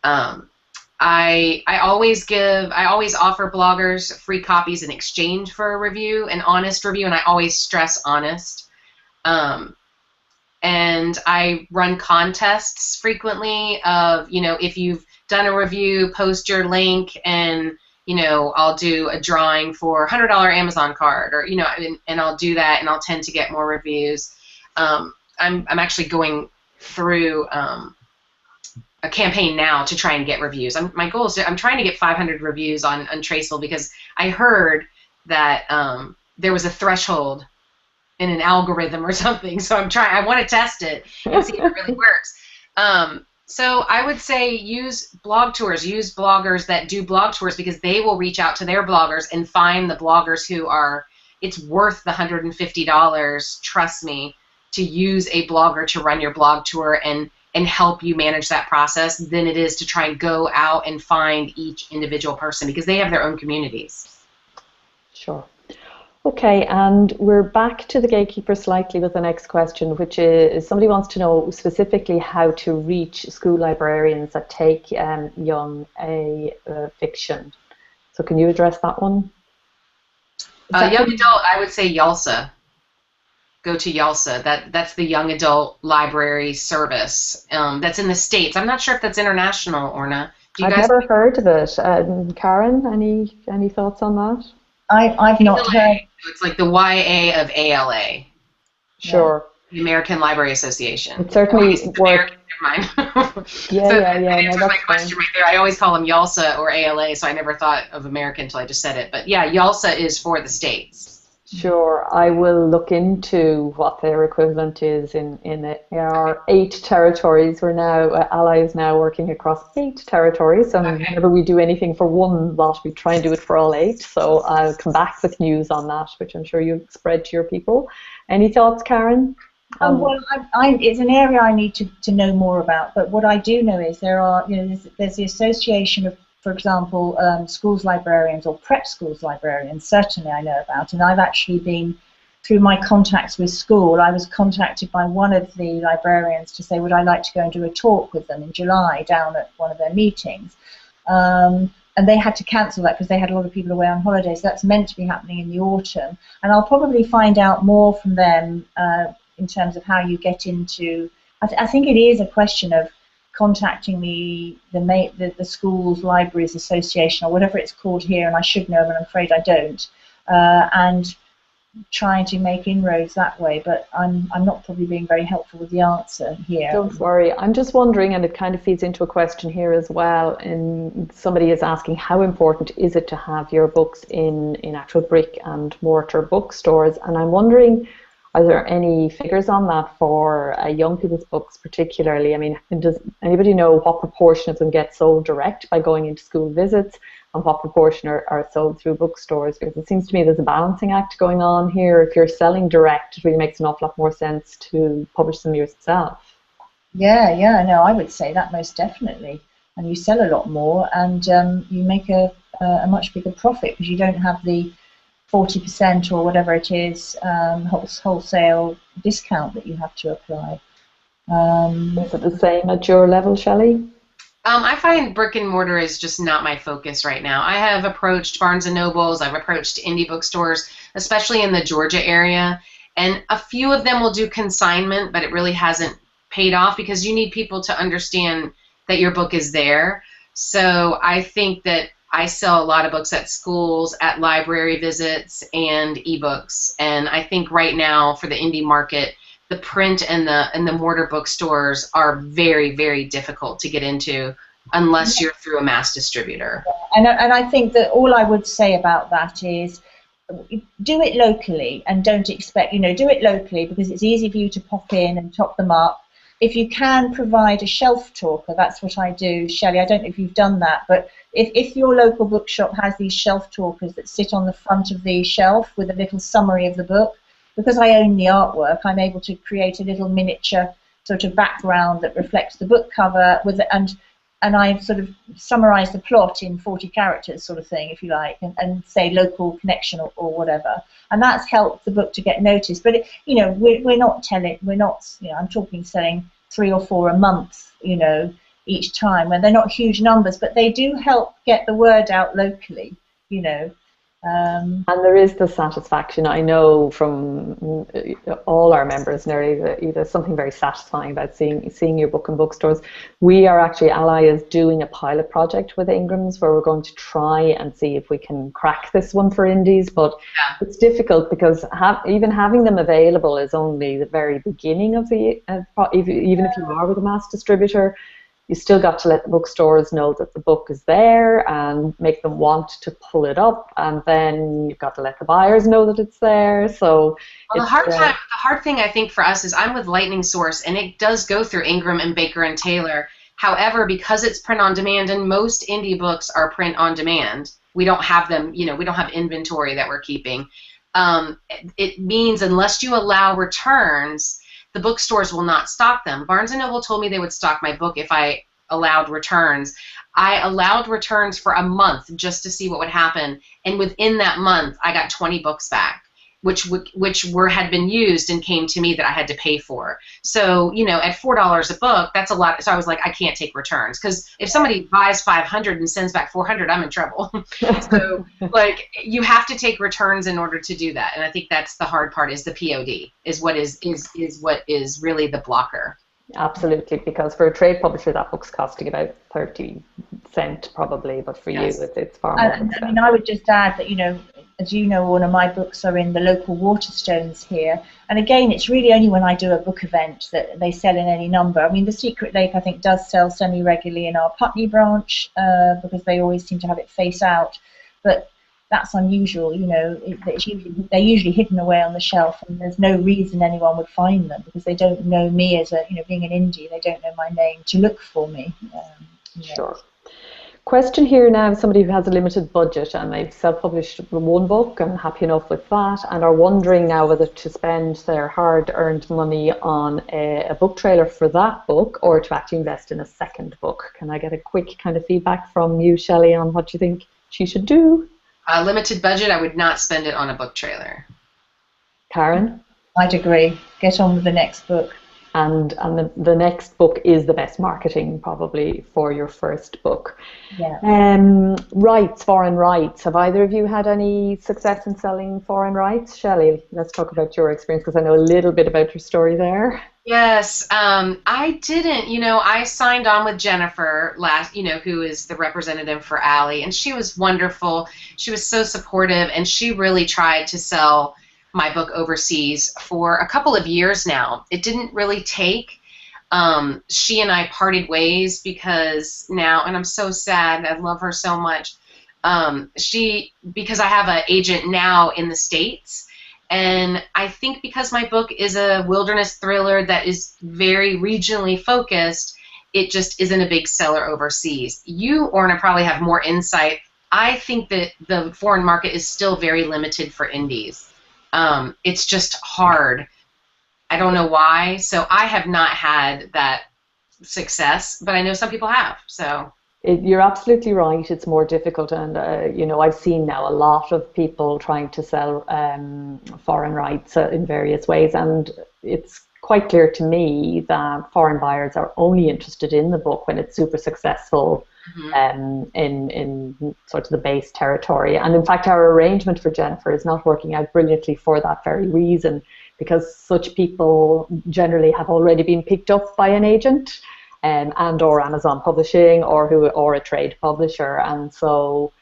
I always offer bloggers free copies in exchange for a review, an honest review, and I always stress honest. And I run contests frequently of, if you've done a review, post your link, and, I'll do a drawing for a $100 Amazon card, or, and I'll do that, and I'll tend to get more reviews. I'm actually going through a campaign now to try and get reviews. My goal is I'm trying to get 500 reviews on Untraceable, because I heard that there was a threshold in an algorithm or something, so I want to test it and see if it really works. So I would say use blog tours, use bloggers that do blog tours, because they will reach out to their bloggers and find the bloggers who are, it's worth the $150, trust me, to use a blogger to run your blog tour and help you manage that process than it is to try and go out and find each individual person, because they have their own communities. Sure. Okay, and we're back to the gatekeeper slightly with the next question, which is somebody wants to know specifically how to reach school librarians that take young fiction. So can you address that one? Young adult, I would say YALSA. Go to YALSA. That's the Young Adult Library Service. That's in the States. I'm not sure if that's international, Orna. I've never heard of it. Karen, any thoughts on that? I've not heard. It's like the YA of ALLi. Sure. The American Library Association. It certainly American mind. Yeah, So yeah, that yeah. No, answers my that's question fine. right there. I always call them YALSA or ALA, so I never thought of American until I just said it. But yeah, YALSA is for the States. Sure, I will look into what their equivalent is in our 8 territories. We're now ALLi is now working across 8 territories, and Okay. whenever we do anything for one lot, we try and do it for all 8. So I'll come back with news on that, which I'm sure you'll spread to your people. Any thoughts, Karen? Well, it's an area I need to know more about. But what I do know is there are, there's the Association of, for example, schools librarians or prep schools librarians. Certainly, I know about, and I've actually been through my contacts with school. I was contacted by one of the librarians to say, would I like to go and do a talk with them in July down at one of their meetings. And they had to cancel that because they had a lot of people away on holidays. So that's meant to be happening in the autumn, and I'll probably find out more from them. In terms of how you get into, I think it is a question of contacting the schools, libraries association, or whatever it's called here, and I should know, but I'm afraid I don't, and trying to make inroads that way. But I'm not probably being very helpful with the answer here. Don't worry. I'm just wondering, and it kind of feeds into a question here as well. And somebody is asking, how important is it to have your books in actual brick and mortar bookstores? And I'm wondering, are there any figures on that for young people's books particularly? I mean, does anybody know what proportion of them get sold direct by going into school visits and what proportion are sold through bookstores? Because it seems to me there's a balancing act going on here. If you're selling direct, it really makes an awful lot more sense to publish them yourself. Yeah, no, I would say that most definitely. And you sell a lot more, and you make a much bigger profit because you don't have the 40% or whatever it is wholesale discount that you have to apply. Is it the same at your level, Shelley? I find brick and mortar is just not my focus right now. I have approached Barnes and Nobles, I've approached indie bookstores, especially in the Georgia area, and a few of them will do consignment, but it really hasn't paid off because you need people to understand that your book is there. So I think that I sell a lot of books at schools, at library visits, and ebooks. And I think right now for the indie market, the print and the mortar bookstores are very, very difficult to get into unless you're through a mass distributor. And I think that all I would say about that is do it locally and don't expect, do it locally because it's easy for you to pop in and top them up. If you can provide a shelf talker, that's what I do. Shelley, I don't know if you've done that, but if your local bookshop has these shelf talkers that sit on the front of the shelf with a little summary of the book, because I own the artwork, I'm able to create a little miniature sort of background that reflects the book cover and I've sort of summarized the plot in 40 characters sort of thing, if you like, and say local connection or whatever. And that's helped the book to get noticed. But, we're not, I'm talking selling 3 or 4 a month, each time. And they're not huge numbers, but they do help get the word out locally, And there is the satisfaction, I know from all our members nearly, that there's something very satisfying about seeing your book in bookstores. We are actually, ALLi is doing a pilot project with Ingram's where we're going to try and see if we can crack this one for indies, but it's difficult because even having them available is only the very beginning of the, even if you are with a mass distributor, you still got to let the bookstores know that the book is there and make them want to pull it up, and then you've got to let the buyers know that it's there. So the hard thing I think for us is I'm with Lightning Source, and it does go through Ingram and Baker and Taylor. However, because it's print on demand, and most indie books are print on demand, we don't have them. We don't have inventory that we're keeping. It means unless you allow returns, the bookstores will not stock them. Barnes & Noble told me they would stock my book if I allowed returns. I allowed returns for a month just to see what would happen, and within that month, I got 20 books back, which had been used and came to me that I had to pay for. So, at $4 a book, that's a lot. So I was like, I can't take returns because if somebody buys 500 and sends back 400, I'm in trouble. So, you have to take returns in order to do that, and I think that's the hard part. Is the POD is what is really the blocker. Absolutely, because for a trade publisher, that book's costing about 30 cents probably, but for you, it's far more expensive. I would just add that, as you know, Orna, my books are in the local Waterstones here. And again, it's really only when I do a book event that they sell in any number. I mean, The Secret Lake, I think, does sell semi-regularly in our Putney branch because they always seem to have it face out. But that's unusual, you know. They're usually hidden away on the shelf, and there's no reason anyone would find them because they don't know me as a, you know, being an indie, they don't know my name to look for me. Sure. Question here now, somebody who has a limited budget and they've self-published one book and happy enough with that and are wondering now whether to spend their hard-earned money on a book trailer for that book or to actually invest in a second book. Can I get a quick kind of feedback from you, Shelley, on what you think she should do? A limited budget, I would not spend it on a book trailer. Karen? I'd agree. Get on with the next book. And the next book is the best marketing probably for your first book. Yeah. Rights, foreign rights. Have either of you had any success in selling foreign rights? Shelley, let's talk about your experience because I know a little bit about your story there. Yes, I didn't. You know, I signed on with Jennifer who is the representative for ALLi, and she was wonderful. She was so supportive, and she really tried to sell my book overseas for a couple of years now. It didn't really take. She and I parted ways because now, and I'm so sad, I love her so much, because I have an agent now in the States, and I think because my book is a wilderness thriller that is very regionally focused, it just isn't a big seller overseas. You, Orna, probably have more insight. I think that the foreign market is still very limited for indies. It's just hard. I don't know why. So I have not had that success, but I know some people have. So you're absolutely right. It's more difficult, and you know, I've seen now a lot of people trying to sell foreign rights in various ways, and it's quite clear to me that foreign buyers are only interested in the book when it's super successful. In sort of the base territory, and in fact our arrangement for Jennifer is not working out brilliantly for that very reason, because such people generally have already been picked up by an agent and or Amazon Publishing or a trade publisher, and so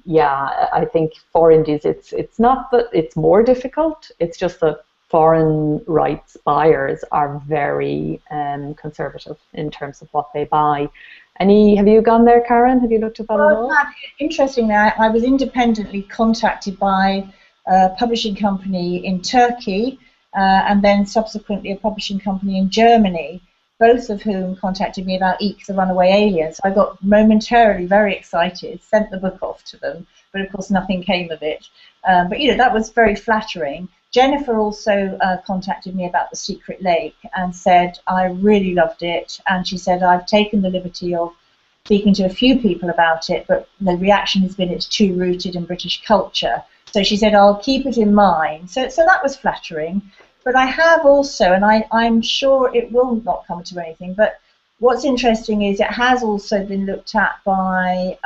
yeah, I think for indies it's not that it's more difficult, it's just that foreign rights buyers are very conservative in terms of what they buy. Have you gone there, Karen? Have you looked at that at all? Interestingly, I was independently contacted by a publishing company in Turkey and then subsequently a publishing company in Germany, both of whom contacted me about Eek, the Runaway Alien. So I got momentarily very excited, sent the book off to them, but of course nothing came of it. But you know, that was very flattering. Jennifer also contacted me about The Secret Lake and said, I really loved it. And she said, I've taken the liberty of speaking to a few people about it, but the reaction has been it's too rooted in British culture. So she said, I'll keep it in mind. So that was flattering. But I have also, and I'm sure it will not come to anything, but what's interesting is it has also been looked at by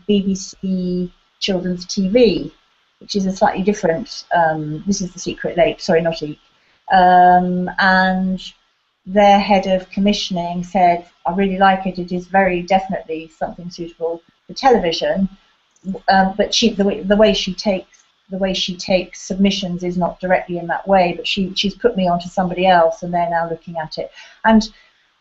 BBC Children's TV, which is a slightly different, this is The Secret Lake, sorry, not Eek. And their head of commissioning said, I really like it, it is very definitely something suitable for television, but the way she takes submissions is not directly in that way, but she's put me onto somebody else and they're now looking at it. And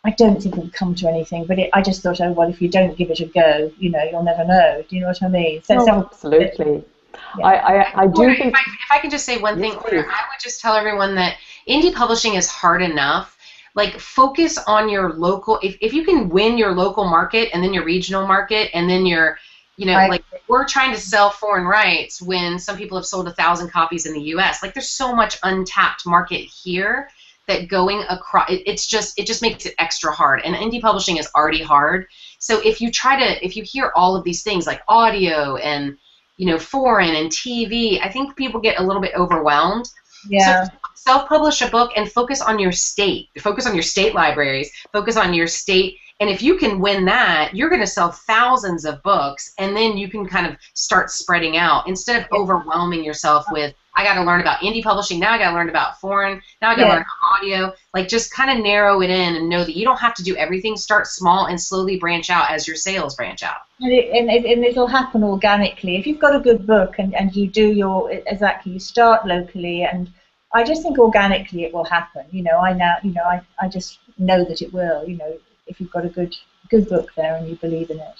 I don't think it'll come to anything, but I just thought, oh, well, if you don't give it a go, you know, you'll never know. Do you know what I mean? So, absolutely. Yeah. I do think... If I can just say one thing, I would just tell everyone that indie publishing is hard enough. Like, focus on your local, if you can win your local market and then your regional market and then your, you know, like, we're trying to sell foreign rights when some people have sold 1,000 copies in the US. Like, there's so much untapped market here that going across, it just makes it extra hard. And indie publishing is already hard. So if you hear all of these things like audio and, you know, foreign and TV, I think people get a little bit overwhelmed. Yeah. So self-publish a book and focus on your state. Focus on your state libraries. Focus on your state. And if you can win that, you're going to sell thousands of books, and then you can kind of start spreading out instead of overwhelming yourself with I got to learn about indie publishing. Now I got to learn about foreign. Now I got to learn about audio. Like, just kind of narrow it in and know that you don't have to do everything. Start small and slowly branch out as your sales branch out. And it'll happen organically. If you've got a good book and you do you start locally, and I just think organically it will happen. I just know that it will. If you've got a good book there and you believe in it.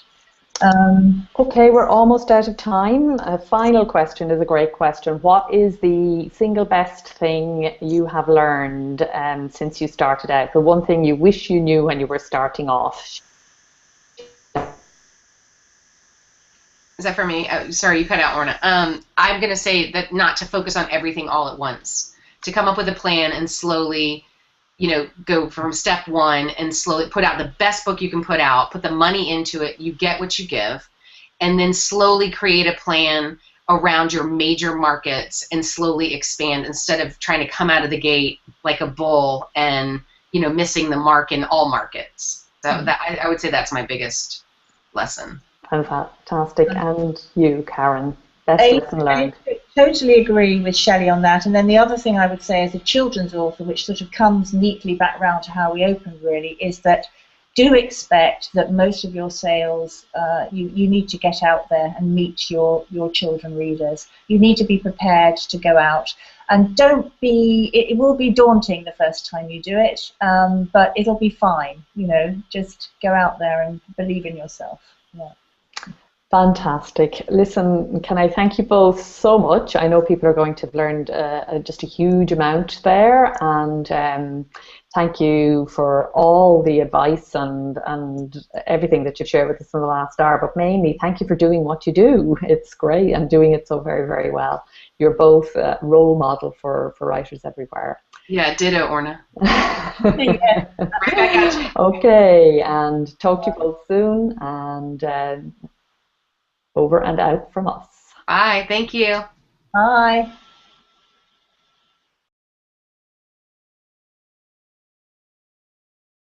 Okay, we're almost out of time. A final question is a great question. What is the single best thing you have learned since you started out? The one thing you wish you knew when you were starting off? Is that for me? Sorry, you cut out, Orna. I'm going to say that not to focus on everything all at once. To come up with a plan and slowly, go from step one and slowly put out the best book you can put out, put the money into it, you get what you give, and then slowly create a plan around your major markets and slowly expand instead of trying to come out of the gate like a bull and, missing the mark in all markets. So I would say that's my biggest lesson. Fantastic. And you, Karen, best lesson learned? I totally agree with Shelley on that. And then the other thing I would say as a children's author, which sort of comes neatly back round to how we opened really, is that do expect that most of your sales, you need to get out there and meet your children readers. You need to be prepared to go out. And it will be daunting the first time you do it, but it'll be fine. Just go out there and believe in yourself. Yeah. Fantastic. Listen, can I thank you both so much? I know people are going to have learned just a huge amount there, and thank you for all the advice and everything that you've shared with us in the last hour, but mainly thank you for doing what you do. It's great and doing it so very, very well. You're both a role model for writers everywhere. Yeah, ditto, Orna. Yeah. Right back at you. Okay, and talk to you both soon, and over and out from us. Bye. Thank you. Bye.